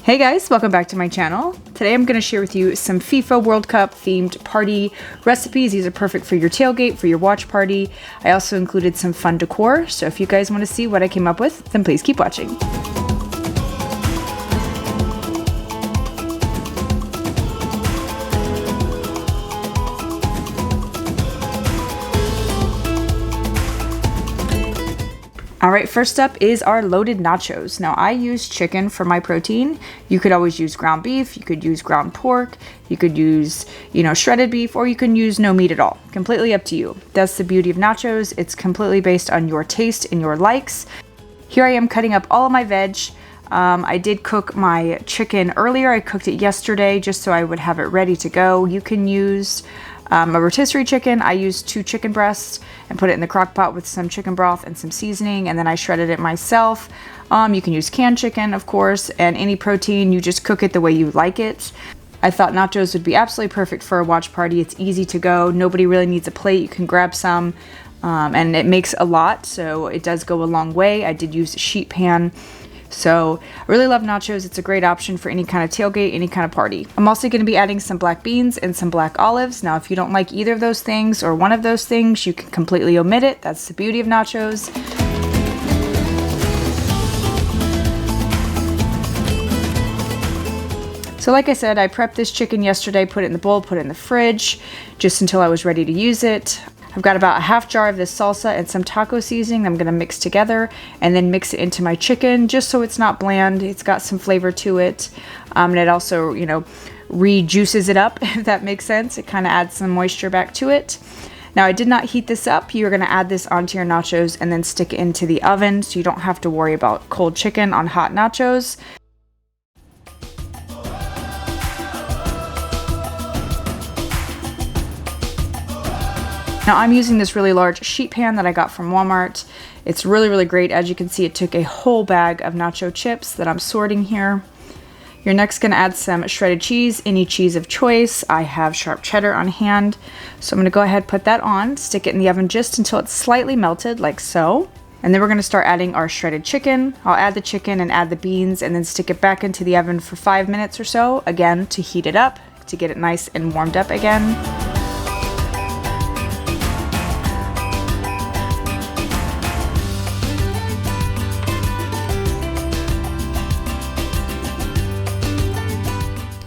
Hey guys, welcome back to my channel. Today I'm going to share with you some FIFA World Cup themed party recipes. These are perfect for your tailgate, for your watch party. I also included some fun decor, so if you guys want to see what I came up with, then please keep watching. Alright, first up is our loaded nachos. Now I use chicken for my protein. You could always use ground beef, you could use ground pork, you could use, shredded beef, or you can use no meat at all. Completely up to you. That's the beauty of nachos. It's completely based on your taste and your likes. Here I am cutting up all of my veg. I did cook my chicken earlier. I cooked it yesterday just so I would have it ready to go. You can use a rotisserie chicken. I used 2 chicken breasts and put it in the crock pot with some chicken broth and some seasoning, and then I shredded it myself. You can use canned chicken, of course, and any protein, you just cook it the way you like it. I thought nachos would be absolutely perfect for a watch party. It's easy to go. Nobody really needs a plate. You can grab some, and it makes a lot, so it does go a long way. I did use a sheet pan. So I really love nachos. It's a great option for any kind of tailgate, any kind of party. I'm also going to be adding some black beans and some black olives. Now, if you don't like either of those things or one of those things, you can completely omit it. That's the beauty of nachos. So like I said, I prepped this chicken yesterday, put it in the bowl, put it in the fridge, just until I was ready to use it. I've got about a half jar of this salsa and some taco seasoning I'm going to mix together and then mix it into my chicken just so it's not bland. It's got some flavor to it. And it also, re-juices it up, if that makes sense. It kind of adds some moisture back to it. Now, I did not heat this up. You're going to add this onto your nachos and then stick it into the oven so you don't have to worry about cold chicken on hot nachos. Now I'm using this really large sheet pan that I got from Walmart. It's really, really great. As you can see, it took a whole bag of nacho chips that I'm sorting here. You're next going to add some shredded cheese, any cheese of choice. I have sharp cheddar on hand. So I'm going to go ahead and put that on, stick it in the oven just until it's slightly melted, like so. And then we're going to start adding our shredded chicken. I'll add the chicken and add the beans and then stick it back into the oven for 5 minutes or so, again, to heat it up, to get it nice and warmed up again.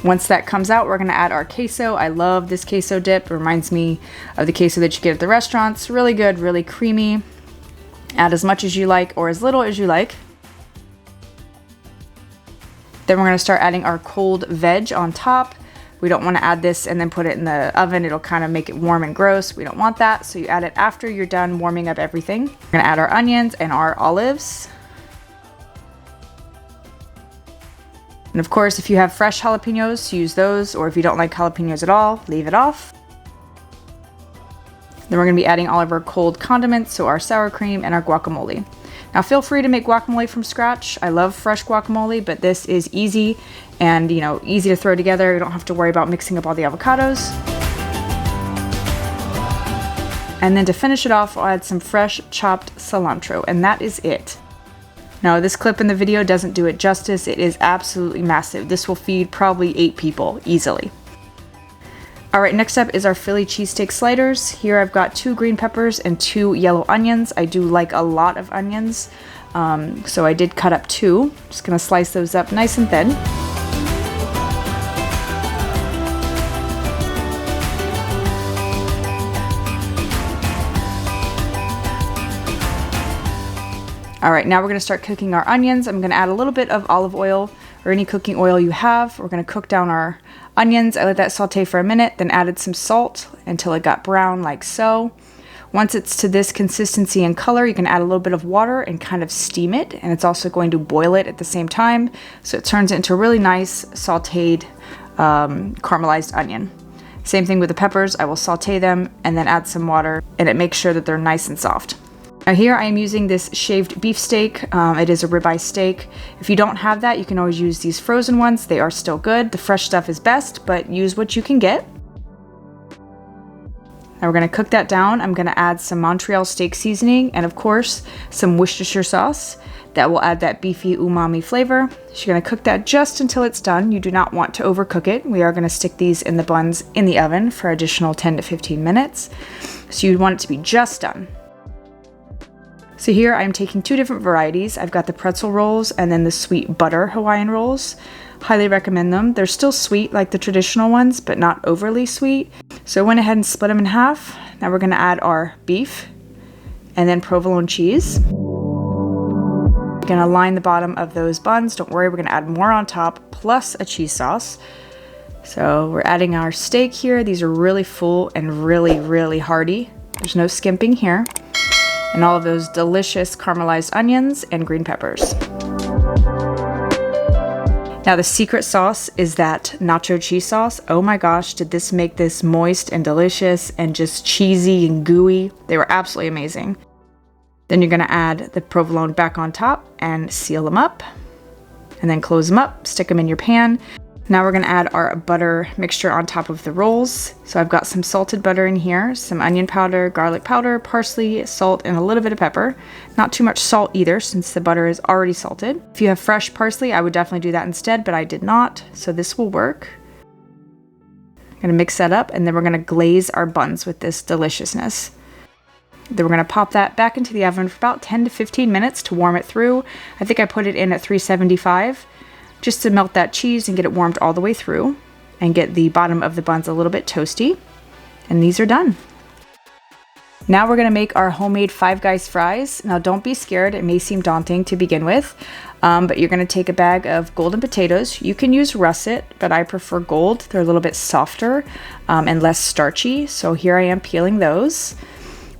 Once that comes out, we're going to add our queso. I love this queso dip. It reminds me of the queso that you get at the restaurants. Really good, really creamy. Add as much as you like or as little as you like. Then we're going to start adding our cold veg on top. We don't want to add this and then put it in the oven. It'll kind of make it warm and gross. We don't want that, so you add it after you're done warming up everything. We're going to add our onions and our olives. And of course, if you have fresh jalapenos, use those, or if you don't like jalapenos at all, leave it off. Then we're going to be adding all of our cold condiments, so our sour cream and our guacamole. Now feel free to make guacamole from scratch. I love fresh guacamole, but this is easy and, easy to throw together. You don't have to worry about mixing up all the avocados. And then to finish it off, I'll add some fresh chopped cilantro, and that is it. Now, this clip in the video doesn't do it justice. It is absolutely massive. This will feed probably 8 people easily. All right, next up is our Philly cheesesteak sliders. Here I've got 2 green peppers and 2 yellow onions. I do like a lot of onions, so I did cut up 2. Just gonna slice those up nice and thin. All right, now we're gonna start cooking our onions. I'm gonna add a little bit of olive oil or any cooking oil you have. We're gonna cook down our onions. I let that saute for a minute, then added some salt until it got brown like so. Once it's to this consistency and color, you can add a little bit of water and kind of steam it, and it's also going to boil it at the same time, so it turns into a really nice sauteed caramelized onion. Same thing with the peppers. I will saute them and then add some water, and it makes sure that they're nice and soft. Now here I am using this shaved beef steak. It is a ribeye steak. If you don't have that, you can always use these frozen ones. They are still good. The fresh stuff is best, but use what you can get. Now we're going to cook that down. I'm going to add some Montreal steak seasoning and of course some Worcestershire sauce. That will add that beefy umami flavor. So you're gonna cook that just until it's done. You do not want to overcook it. We are gonna stick these in the buns in the oven for additional 10 to 15 minutes. So you want it to be just done. So here I'm taking two different varieties. I've got the pretzel rolls and then the sweet butter Hawaiian rolls. Highly recommend them. They're still sweet like the traditional ones, but not overly sweet. So I went ahead and split them in half. Now we're gonna add our beef and then provolone cheese. We're gonna line the bottom of those buns. Don't worry, we're gonna add more on top, plus a cheese sauce. So we're adding our steak here. These are really full and really, really hearty. There's no skimping here. And all of those delicious caramelized onions and green peppers. Now the secret sauce is that nacho cheese sauce. Oh my gosh, did this make this moist and delicious and just cheesy and gooey. They were absolutely amazing. Then you're gonna add the provolone back on top and seal them up. And then close them up, stick them in your pan. Now we're gonna add our butter mixture on top of the rolls. So I've got some salted butter in here, some onion powder, garlic powder, parsley, salt, and a little bit of pepper. Not too much salt either, since the butter is already salted. If you have fresh parsley, I would definitely do that instead, but I did not, so this will work. I'm gonna mix that up, and then we're gonna glaze our buns with this deliciousness. Then we're gonna pop that back into the oven for about 10 to 15 minutes to warm it through. I think I put it in at 375. Just to melt that cheese and get it warmed all the way through and get the bottom of the buns a little bit toasty. And these are done. Now we're gonna make our homemade Five Guys fries. Now don't be scared, it may seem daunting to begin with, but you're gonna take a bag of golden potatoes. You can use russet, but I prefer gold. They're a little bit softer and less starchy. So here I am peeling those.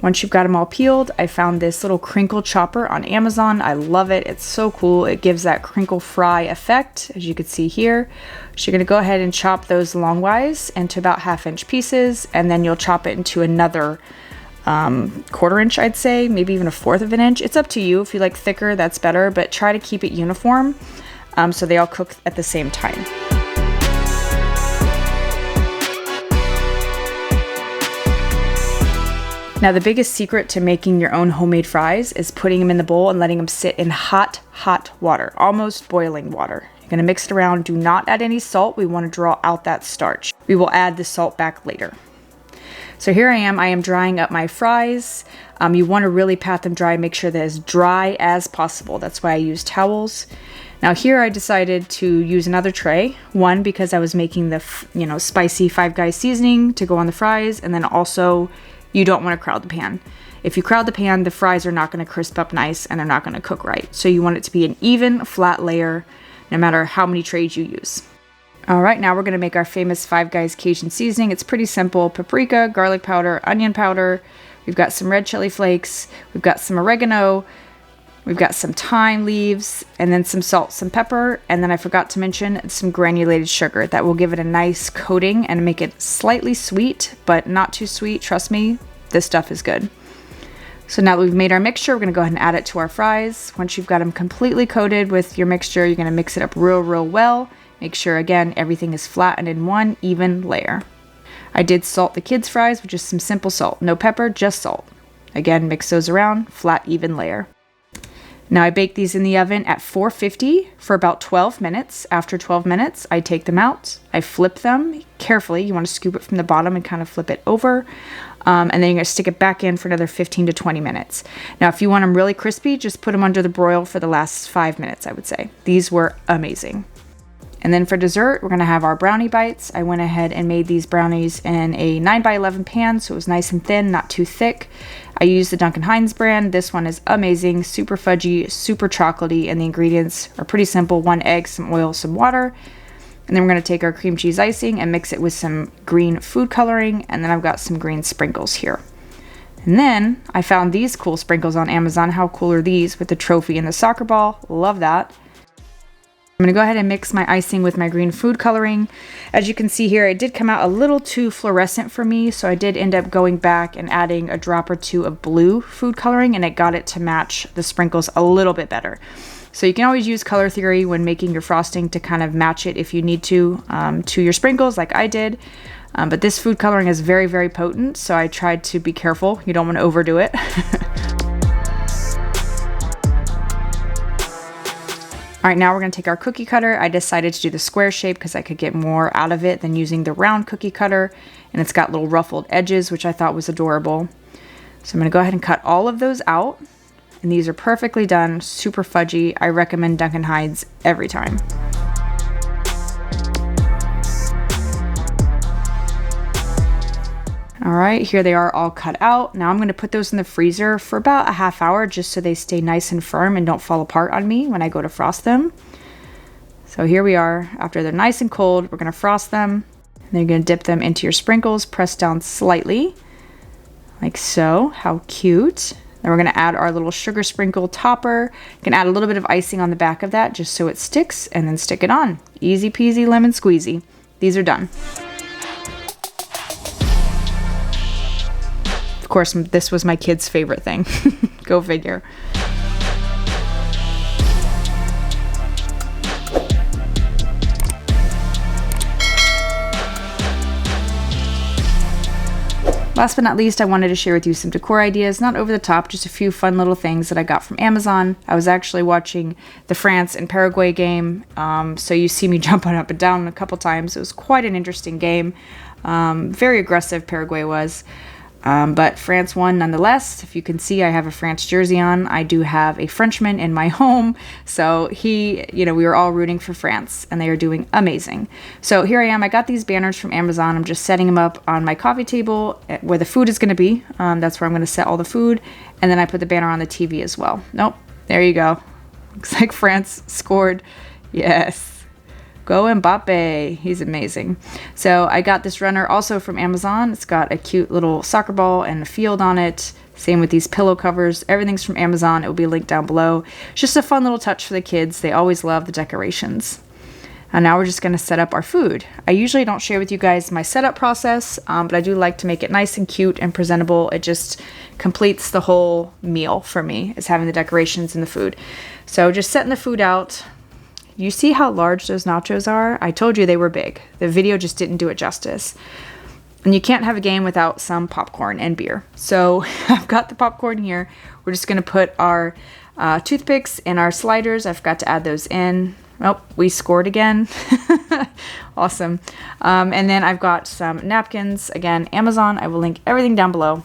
Once you've got them all peeled, I found this little crinkle chopper on Amazon. I love it. It's so cool. It gives that crinkle fry effect, as you can see here. So you're gonna go ahead and chop those longwise into about 1/2 inch pieces, and then you'll chop it into another 1/4 inch, I'd say, maybe even 1/4 of an inch. It's up to you. If you like thicker, that's better, but try to keep it uniform so they all cook at the same time. Now the biggest secret to making your own homemade fries is putting them in the bowl and letting them sit in hot, hot water, almost boiling water. You're gonna mix it around. Do not add any salt. We wanna draw out that starch. We will add the salt back later. So here I am drying up my fries. You wanna really pat them dry, make sure they're as dry as possible. That's why I use towels. Now here I decided to use another tray. One, because I was making the spicy Five Guys seasoning to go on the fries, and then also you don't want to crowd the pan. If you crowd the pan, the fries are not going to crisp up nice and they're not going to cook right. So you want it to be an even, flat layer, no matter how many trays you use. All right, now we're going to make our famous Five Guys Cajun seasoning. It's pretty simple. Paprika, garlic powder, onion powder. We've got some red chili flakes. We've got some oregano. We've got some thyme leaves, and then some salt, some pepper, and then I forgot to mention some granulated sugar. That will give it a nice coating and make it slightly sweet, but not too sweet. Trust me, this stuff is good. So now that we've made our mixture, we're gonna go ahead and add it to our fries. Once you've got them completely coated with your mixture, you're gonna mix it up real, real well. Make sure, again, everything is flattened in one even layer. I did salt the kids' fries with just some simple salt. No pepper, just salt. Again, mix those around, flat, even layer. Now I bake these in the oven at 450 for about 12 minutes. After 12 minutes, I take them out. I flip them carefully. You want to scoop it from the bottom and kind of flip it over. And then you're going to stick it back in for another 15 to 20 minutes. Now, if you want them really crispy, just put them under the broil for the last 5 minutes, I would say. These were amazing. And then for dessert, we're going to have our brownie bites. I went ahead and made these brownies in a 9x11 pan, so it was nice and thin, not too thick. I used the Duncan Hines brand. This one is amazing, super fudgy, super chocolatey, and the ingredients are pretty simple. 1 egg, some oil, some water. And then we're going to take our cream cheese icing and mix it with some green food coloring, and then I've got some green sprinkles here. And then I found these cool sprinkles on Amazon. How cool are these with the trophy and the soccer ball? Love that. I'm going to go ahead and mix my icing with my green food coloring. As you can see here, it did come out a little too fluorescent for me, so I did end up going back and adding a drop or two of blue food coloring, and it got it to match the sprinkles a little bit better. So you can always use color theory when making your frosting to kind of match it if you need to your sprinkles like I did. But this food coloring is very, very potent, so I tried to be careful. You don't want to overdo it. All right, now we're gonna take our cookie cutter. I decided to do the square shape because I could get more out of it than using the round cookie cutter. And it's got little ruffled edges, which I thought was adorable. So I'm gonna go ahead and cut all of those out. And these are perfectly done, super fudgy. I recommend Duncan Hides every time. All right, here they are all cut out. Now I'm gonna put those in the freezer for about a half hour just so they stay nice and firm and don't fall apart on me when I go to frost them. So here we are. After they're nice and cold, we're gonna frost them. And then you're gonna dip them into your sprinkles, press down slightly, like so. How cute. Then we're gonna add our little sugar sprinkle topper. You can add a little bit of icing on the back of that just so it sticks, and then stick it on. Easy peasy lemon squeezy. These are done. Of course, this was my kid's favorite thing. Go figure. Last but not least, I wanted to share with you some decor ideas, not over the top, just a few fun little things that I got from Amazon. I was actually watching the France and Paraguay game, so you see me jumping up and down a couple times. It was quite an interesting game. Very aggressive, Paraguay was. But France won nonetheless. If you can see, I have a France jersey on. I do have a Frenchman in my home. So we were all rooting for France, and they are doing amazing. So here I am. I got these banners from Amazon. I'm just setting them up on my coffee table where the food is going to be. That's where I'm going to set all the food. And then I put the banner on the TV as well. Nope. There you go. Looks like France scored. Yes. Go Mbappe. He's amazing. So I got this runner also from Amazon. It's got a cute little soccer ball and a field on it. Same with these pillow covers. Everything's from Amazon. It will be linked down below. It's just a fun little touch for the kids. They always love the decorations. And now we're just going to set up our food. I usually don't share with you guys my setup process, but I do like to make it nice and cute and presentable. It just completes the whole meal for me, is having the decorations and the food. So just setting the food out. You see how large those nachos are? I told you they were big. The video just didn't do it justice. And you can't have a game without some popcorn and beer. So I've got the popcorn here. We're just gonna put our toothpicks and our sliders. I forgot to add those in. Oh, we scored again. Awesome. And then I've got some napkins. Again, Amazon. I will link everything down below.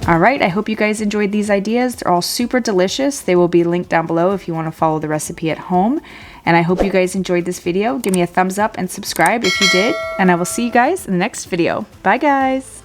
All right, I hope you guys enjoyed these ideas. They're all super delicious. They will be linked down below if you want to follow the recipe at home. And I hope you guys enjoyed this video. Give me a thumbs up and subscribe if you did. And I will see you guys in the next video. Bye, guys.